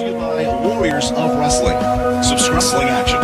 to you by Warriors of Wrestling. Subscribe Wrestling Action.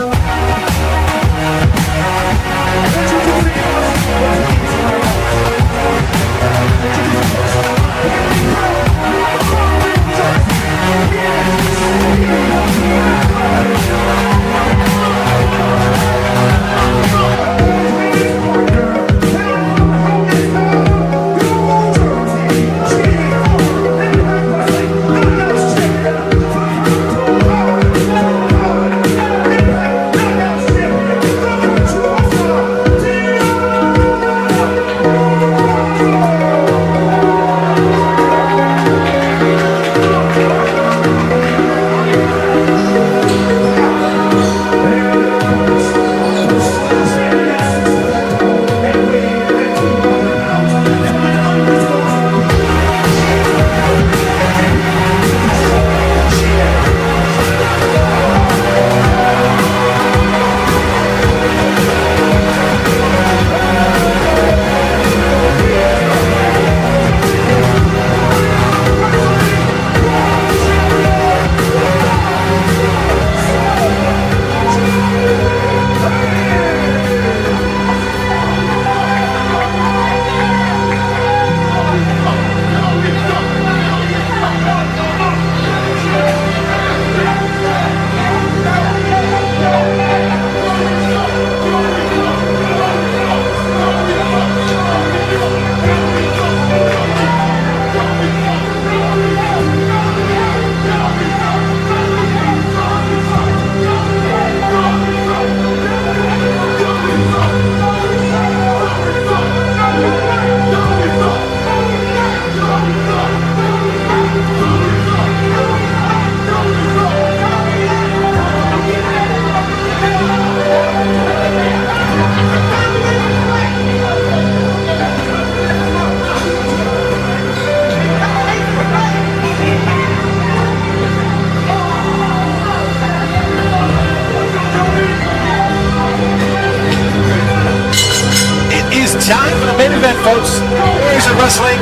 Time for the main event, folks. Warriors of Wrestling,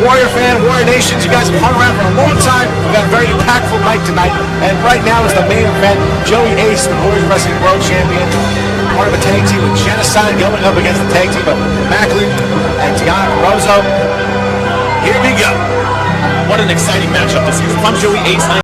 Warrior fan, Warrior Nations. You guys have hung around for a long time. We've got a very impactful night tonight. And right now is the main event. Joey Ace, the Warriors Wrestling World Champion, part of a tag team with Jennacide going up against the tag team of Machlin and Deonna Purrazzo. Here we go. What an exciting matchup this is. If I'm Joey Ace,